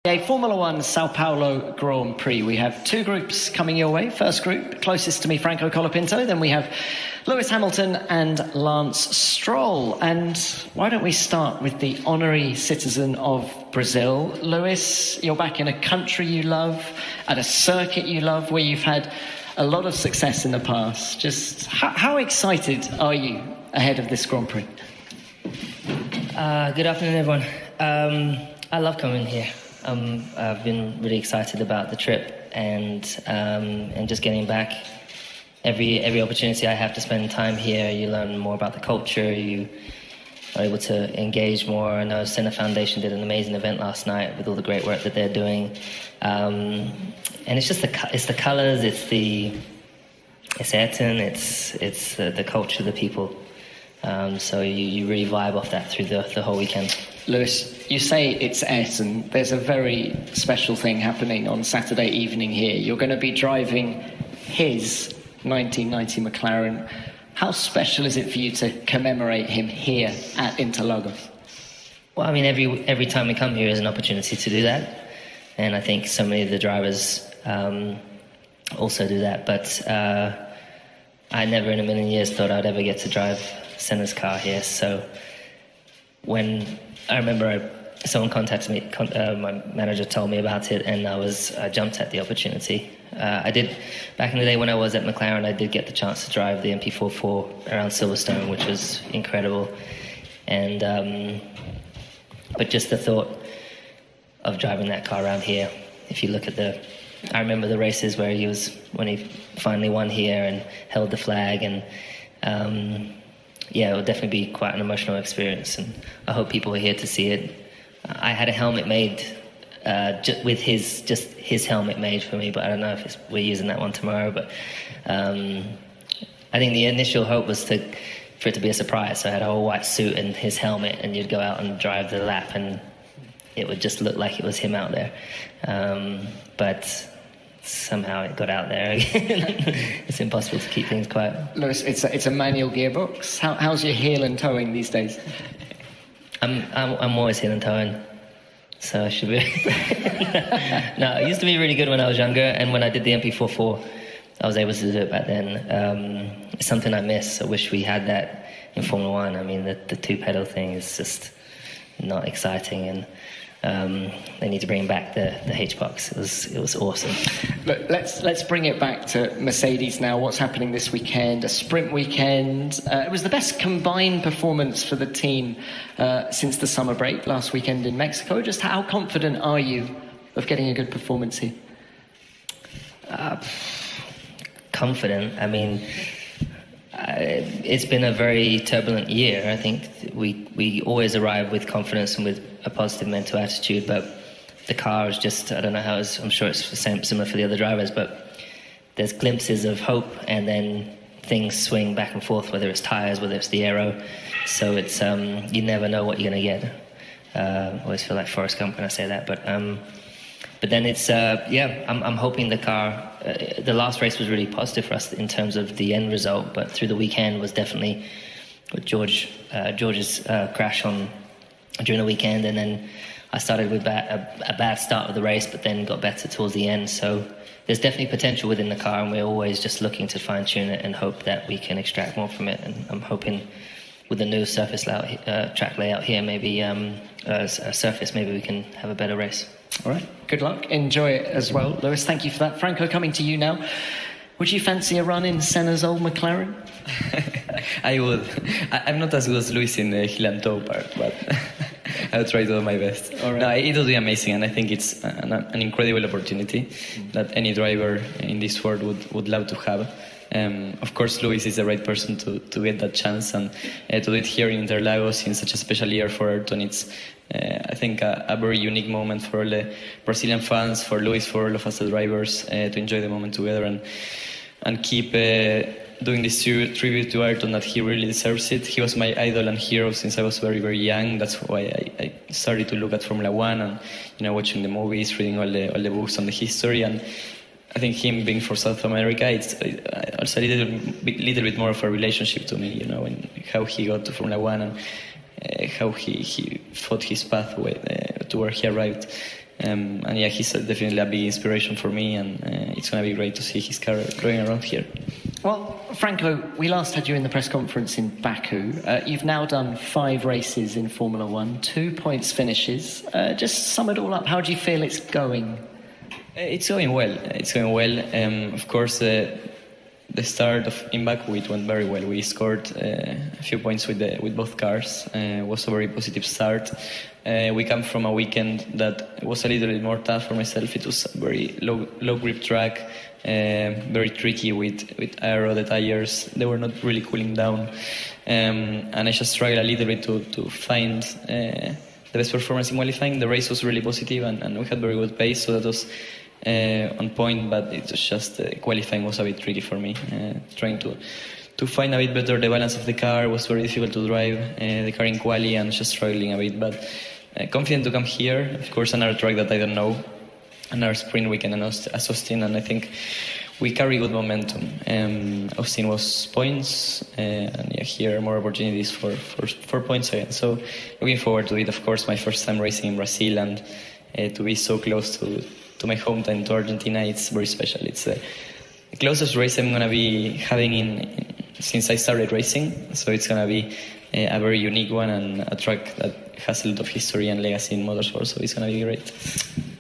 A Formula One Sao Paulo Grand Prix. We have two groups coming your way. First group, closest to me, Franco Colapinto. Then we have Lewis Hamilton and Lance Stroll. And why don't we start with the honorary citizen of Brazil? Lewis, you're back in a country you love, at a circuit you love, where you've had a lot of success in the past. Just how excited are you ahead of this Grand Prix? Good afternoon, everyone. I love coming here. I've been really excited about the trip and just getting back. Every opportunity I have to spend time here, you learn more about the culture. You are able to engage more. I know Senna Foundation did an amazing event last night with all the great work that they're doing. And it's just the colours, it's Ayrton, it's the culture, the people. So you really vibe off that through the whole weekend. Lewis, you say it's Ayrton. There's a very special thing happening on Saturday evening here. You're going to be driving his 1990 McLaren. How special is it for you to commemorate him here at Interlagos? Well, I mean, every time we come here is an opportunity to do that. And I think so many of the drivers also do that. But I never in a million years thought I'd ever get to drive Senna's car here. So when I remember someone contacted me, my manager told me about it, and I jumped at the opportunity. I did, back in the day when I was at McLaren, I did get the chance to drive the MP44 around Silverstone, which was incredible. And but just the thought of driving that car around here, if you look at I remember the races where when he finally won here and held the flag, and yeah, it will definitely be quite an emotional experience, and I hope people are here to see it. I had a helmet made with his helmet made for me, but I don't know if we're using that one tomorrow. But I think the initial hope was for it to be a surprise. So I had a whole white suit and his helmet, and you'd go out and drive the lap, and it would just look like it was him out there. But somehow it got out there again. It's impossible to keep things quiet. Lewis, it's a manual gearbox. How's your heel and towing these days? I'm always heel and towing, so I should be. No, it used to be really good when I was younger, and when I did the MP44, I was able to do it back then. It's something I miss. I wish we had that in Formula One. I mean, the two-pedal thing is just not exciting, and they need to bring back the H-box. It was awesome. Look, let's bring it back to Mercedes now. What's happening this weekend? A sprint weekend. It was the best combined performance for the team since the summer break last weekend in Mexico. Just how confident are you of getting a good performance here? Confident. I mean, it's been a very turbulent year. I think we always arrive with confidence and with a positive mental attitude, but the car is just, I don't know how I'm sure it's similar for the other drivers, but there's glimpses of hope, and then things swing back and forth, whether it's tires, whether it's the aero. So it's you never know what you're going to get. I always feel like Forrest Gump when I say that, but then it's I'm hoping the car. The last race was really positive for us in terms of the end result, but through the weekend was definitely with George's crash during the weekend, and then I started with a bad start of the race, but then got better towards the end. So there's definitely potential within the car, and we're always just looking to fine-tune it and hope that we can extract more from it. And I'm hoping with the new surface track layout here, maybe a surface, maybe we can have a better race. All right, good luck. Enjoy it as well. Lewis, thank you for that. Franco, coming to you now. Would you fancy a run in Senna's old McLaren? I would. I'm not as good as Lewis in the heel and toe part, but I'll try to do my best. All right. No, it will be amazing, and I think it's an incredible opportunity that any driver in this world would love to have. Of course, Lewis is the right person to get that chance, and to do it here in Interlagos in such a special year for Ayrton. It's, I think, a very unique moment for all the Brazilian fans, for Lewis, for all of us, the drivers, to enjoy the moment together and keep doing this tribute to Ayrton, that he really deserves it. He was my idol and hero since I was very, very young. That's why I started to look at Formula One and, watching the movies, reading all the books on the history. And I think him being from South America, it's also a little bit more of a relationship to me, and how he got to Formula One and how he fought his pathway to where he arrived. And yeah, he's definitely a big inspiration for me, and it's going to be great to see his car going around here. Well, Franco, we last had you in the press conference in Baku. You've now done 5 races in Formula One, 2 points finishes. Just sum it all up. How do you feel it's going? It's going well. It's going well. Of course, the start in Baku, it went very well. We scored a few points with both cars. It was a very positive start. We come from a weekend that was a little bit more tough for myself. It was a very low grip track, very tricky with aero, the tires. They were not really cooling down. And I just struggled a little bit to find the best performance in qualifying. The race was really positive, and we had very good pace, so that was on point, but it was just qualifying was a bit tricky for me. Trying to find a bit better the balance of the car was very difficult to drive the car in quali, and just struggling a bit, but confident to come here. Of course, another track that I don't know, another sprint weekend as Austin, and I think we carry good momentum. Austin was points, and yeah, here more opportunities for points again. So looking forward to it. Of course, my first time racing in Brazil, and to be so close to my hometown, to Argentina, it's very special. It's the closest race I'm going to be having since I started racing, so it's going to be a very unique one, and a track that has a lot of history and legacy in motorsport, so it's going to be great.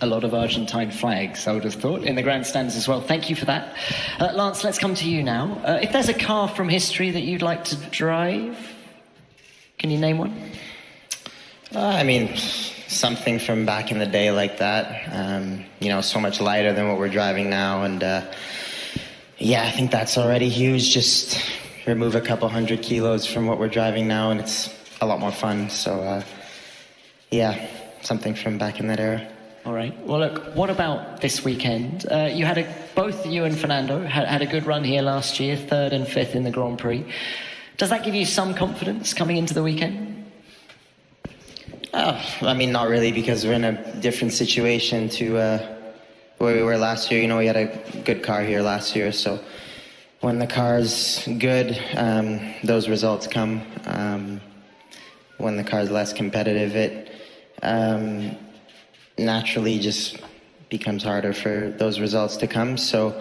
A lot of Argentine flags, I would have thought, in the grandstands as well. Thank you for that. Lance, let's come to you now. If there's a car from history that you'd like to drive, can you name one? I mean, something from back in the day like that. So much lighter than what we're driving now, and yeah, I think that's already huge. Just remove a couple 100 kilos from what we're driving now, and it's a lot more fun. So yeah, something from back in that era. All right. Well, look, what about this weekend? You had both you and Fernando had a good run here last year, 3rd and 5th in the Grand Prix. Does that give you some confidence coming into the weekend? Oh, I mean, not really, because we're in a different situation to where we were last year. We had a good car here last year, so when the car's good, those results come. When the car's less competitive, it naturally just becomes harder for those results to come. So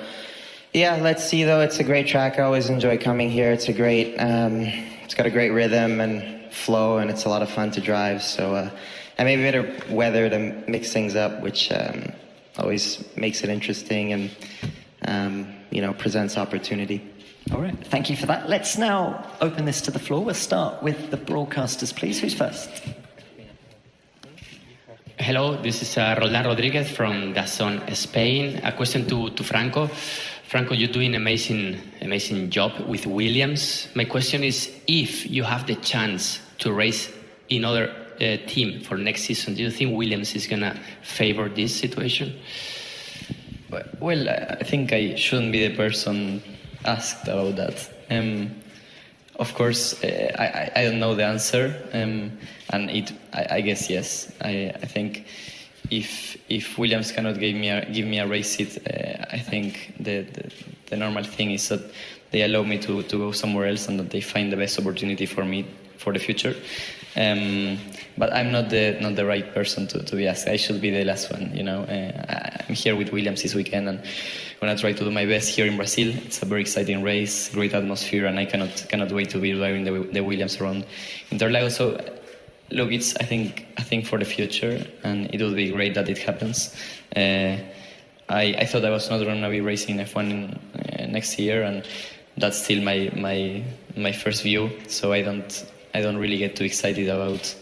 yeah, let's see though. It's a great track. I always enjoy coming here. It's it's got a great rhythm and flow, and it's a lot of fun to drive. So and maybe a bit of weather to mix things up, which always makes it interesting and presents opportunity. All right, thank you for that. Let's now open this to the floor. We'll start with the broadcasters, please. Who's first? Hello, this is Roland Rodriguez from DAZN Spain. A question to Franco. Franco, you're doing amazing job with Williams. My question is, if you have the chance to race in other team for next season, do you think Williams is going to favor this situation? Well, I think I shouldn't be the person asked about that. Of course, I don't know the answer, and I guess yes. I think if Williams cannot give me a race seat, I think the normal thing is that they allow me to go somewhere else, and that they find the best opportunity for me for the future. But I'm not the right person to be asked. I should be the last one. I'm here with Williams this weekend, and I'm gonna try to do my best here in Brazil. It's a very exciting race, great atmosphere, and I cannot wait to be driving the Williams around Interlagos. So, look, it's I think for the future, and it would be great that it happens. I thought I was not gonna be racing F1 next year, and that's still my first view. So I don't really get too excited about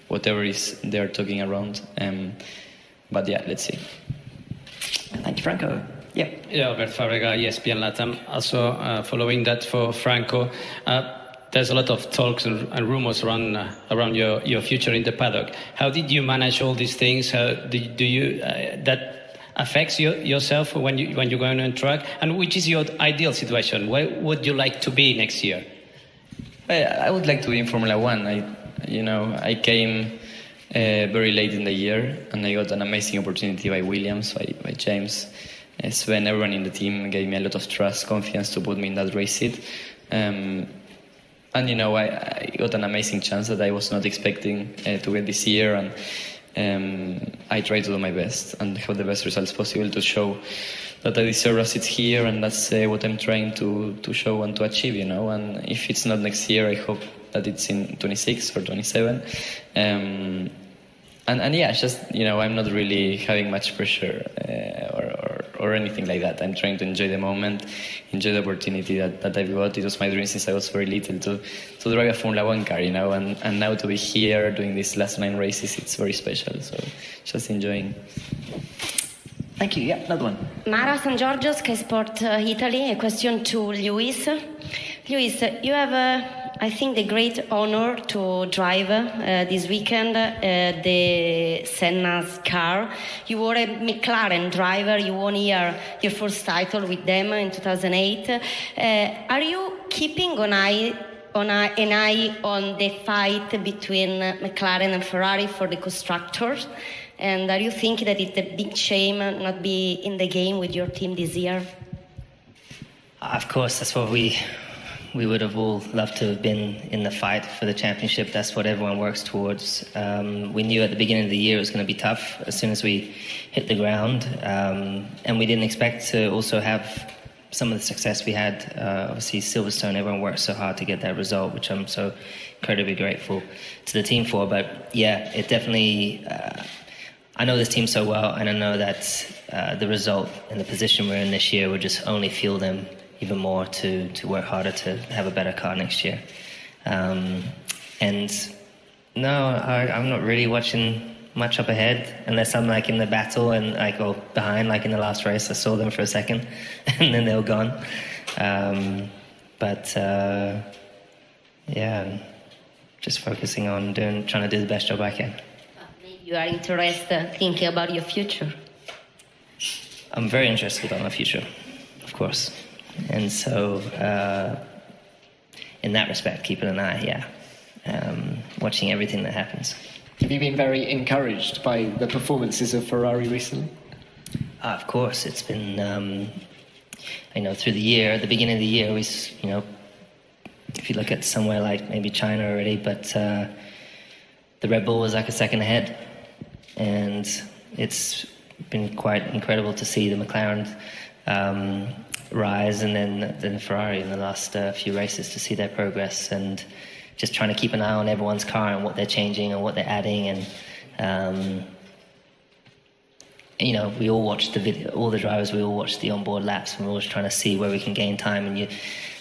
whatever is they're talking around. But yeah, let's see. Thank you, Franco. Yeah. Yeah, Albert Fabrega, ESPN Latam. Also, following that for Franco, there's a lot of talks and rumors around your future in the paddock. How did you manage all these things? How do you that affects yourself when you're going on track? And which is your ideal situation? Where would you like to be next year? I would like to be in Formula One. I came very late in the year, and I got an amazing opportunity by Williams, by James, Sven, everyone in the team gave me a lot of trust, confidence to put me in that race seat. And I got an amazing chance that I was not expecting to get this year, and I try to do my best and have the best results possible to show that I deserve a seat here, and that's what I'm trying to show and to achieve, you know. And if it's not next year, I hope that it's in 26 or 27. And yeah, it's just, you know, I'm not really having much pressure or anything like that. I'm trying to enjoy the moment, enjoy the opportunity that I've got. It was my dream since I was very little to drive a Formula One car, you know, and now to be here doing these last 9 races, it's very special. So just enjoying. Thank you. Yeah, another one. Mara San Giorgio, Sky Sport Italy. A question to Lewis. Lewis, you have, I think, the great honor to drive this weekend the Senna's car. You were a McLaren driver. You won here your first title with them in 2008. Are you keeping an eye on the fight between McLaren and Ferrari for the constructors? And are you thinking that it's a big shame not be in the game with your team this year? Of course, that's what we would have all loved to have been in the fight for the championship. That's what everyone works towards. We knew at the beginning of the year it was going to be tough as soon as we hit the ground. And we didn't expect to also have some of the success we had. Obviously, Silverstone, everyone worked so hard to get that result, which I'm so incredibly grateful to the team for. But yeah, it definitely... I know this team so well, and I know that the result and the position we're in this year will just only fuel them even more to work harder to have a better car next year. And no, I'm not really watching much up ahead unless I'm like in the battle and I go behind, like in the last race. I saw them for a second and then they were gone. Yeah, just focusing on trying to do the best job I can. You are interested thinking about your future? I'm very interested about my future, of course. And so, in that respect, keeping an eye, watching everything that happens. Have you been very encouraged by the performances of Ferrari recently? Of course, it's been, through the year, at the beginning of the year, if you look at somewhere like maybe China already, but the Red Bull was like a second ahead. And it's been quite incredible to see the McLaren rise and then Ferrari in the last few races, to see their progress, and just trying to keep an eye on everyone's car and what they're changing and what they're adding. And we all watch the video, all the drivers, we all watch the onboard laps, and we're always trying to see where we can gain time. And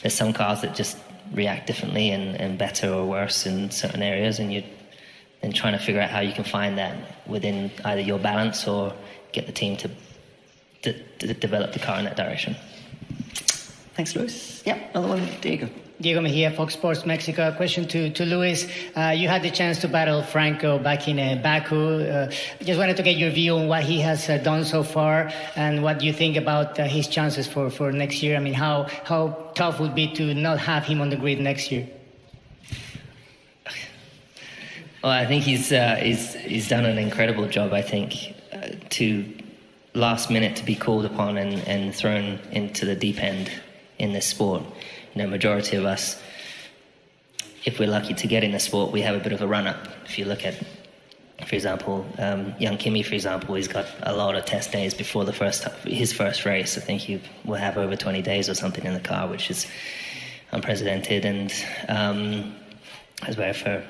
there's some cars that just react differently and better or worse in certain areas, and trying to figure out how you can find that within either your balance or get the team to develop the car in that direction. Thanks, Luis. Yeah, another one, Diego. Diego Mejia, Fox Sports Mexico. A question to Luis. You had the chance to battle Franco back in Baku. Just wanted to get your view on what he has done so far and what you think about his chances for next year. I mean, how tough would it be to not have him on the grid next year? Well, I think he's done an incredible job. I think to last minute to be called upon and thrown into the deep end in this sport. Majority of us, if we're lucky to get in the sport, we have a bit of a run-up. If you look at, for example, young Kimi, for example, he's got a lot of test days before his first race. I think he will have over 20 days or something in the car, which is unprecedented. And as well for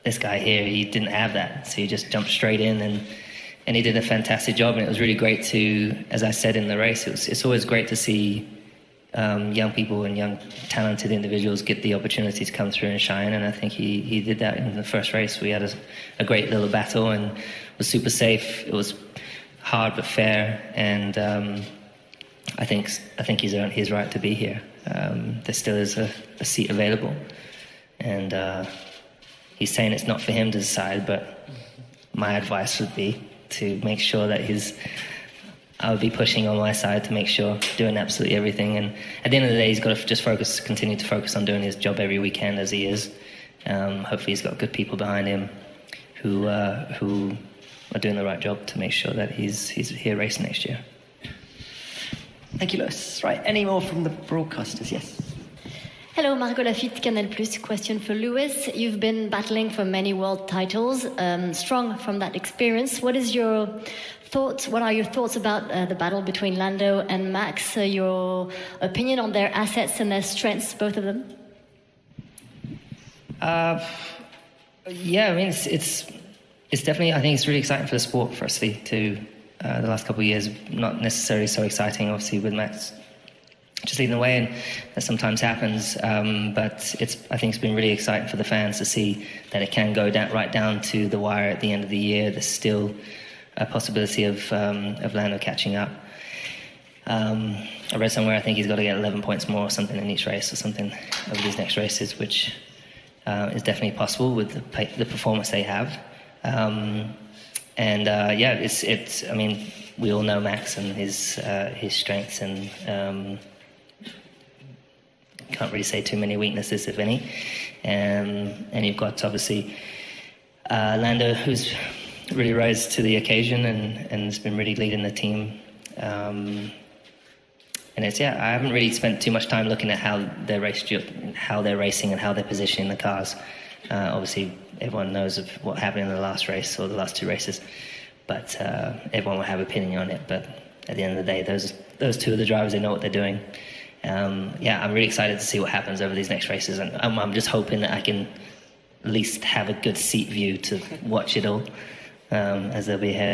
this guy here, he didn't have that, so he just jumped straight in and he did a fantastic job. And it was really great to, as I said in the race, it's always great to see young people and young talented individuals get the opportunity to come through and shine, and I think he did that in the first race. We had a great little battle and it was super safe. It was hard but fair, and I think he's earned his right to be here. There still is a seat available, and he's saying it's not for him to decide, but my advice would be to make sure that I would be pushing on my side to make sure, doing absolutely everything. And at the end of the day, he's got to just continue to focus on doing his job every weekend as he is. Hopefully he's got good people behind him who are doing the right job to make sure that he's here racing next year. Thank you, Lewis. Right, any more from the broadcasters? Yes. Hello, Marco Lafitte, Canal+. Question for Lewis. You've been battling for many world titles, strong from that experience. What are your thoughts about the battle between Lando and Max? Your opinion on their assets and their strengths, both of them? Yeah, I mean, it's definitely, I think it's really exciting for the sport, firstly, to the last couple of years, not necessarily so exciting, obviously, with Max just leading the way, and that sometimes happens, but I think it's been really exciting for the fans to see that it can go right down to the wire at the end of the year. There's still a possibility of Lando catching up. I read somewhere I think he's got to get 11 points more or something in each race or something over these next races, which is definitely possible with the performance they have. It's I mean, we all know Max and his strengths, and can't really say too many weaknesses, if any. And you've got, obviously, Lando, who's really rose to the occasion and has been really leading the team. And I haven't really spent too much time looking at how they're racing and how they're positioning the cars. Obviously, everyone knows of what happened in the last race or the last two races, but everyone will have an opinion on it. But at the end of the day, those two are the drivers. They know what they're doing. I'm really excited to see what happens over these next races, and I'm just hoping that I can at least have a good seat view to watch it all as they'll be here.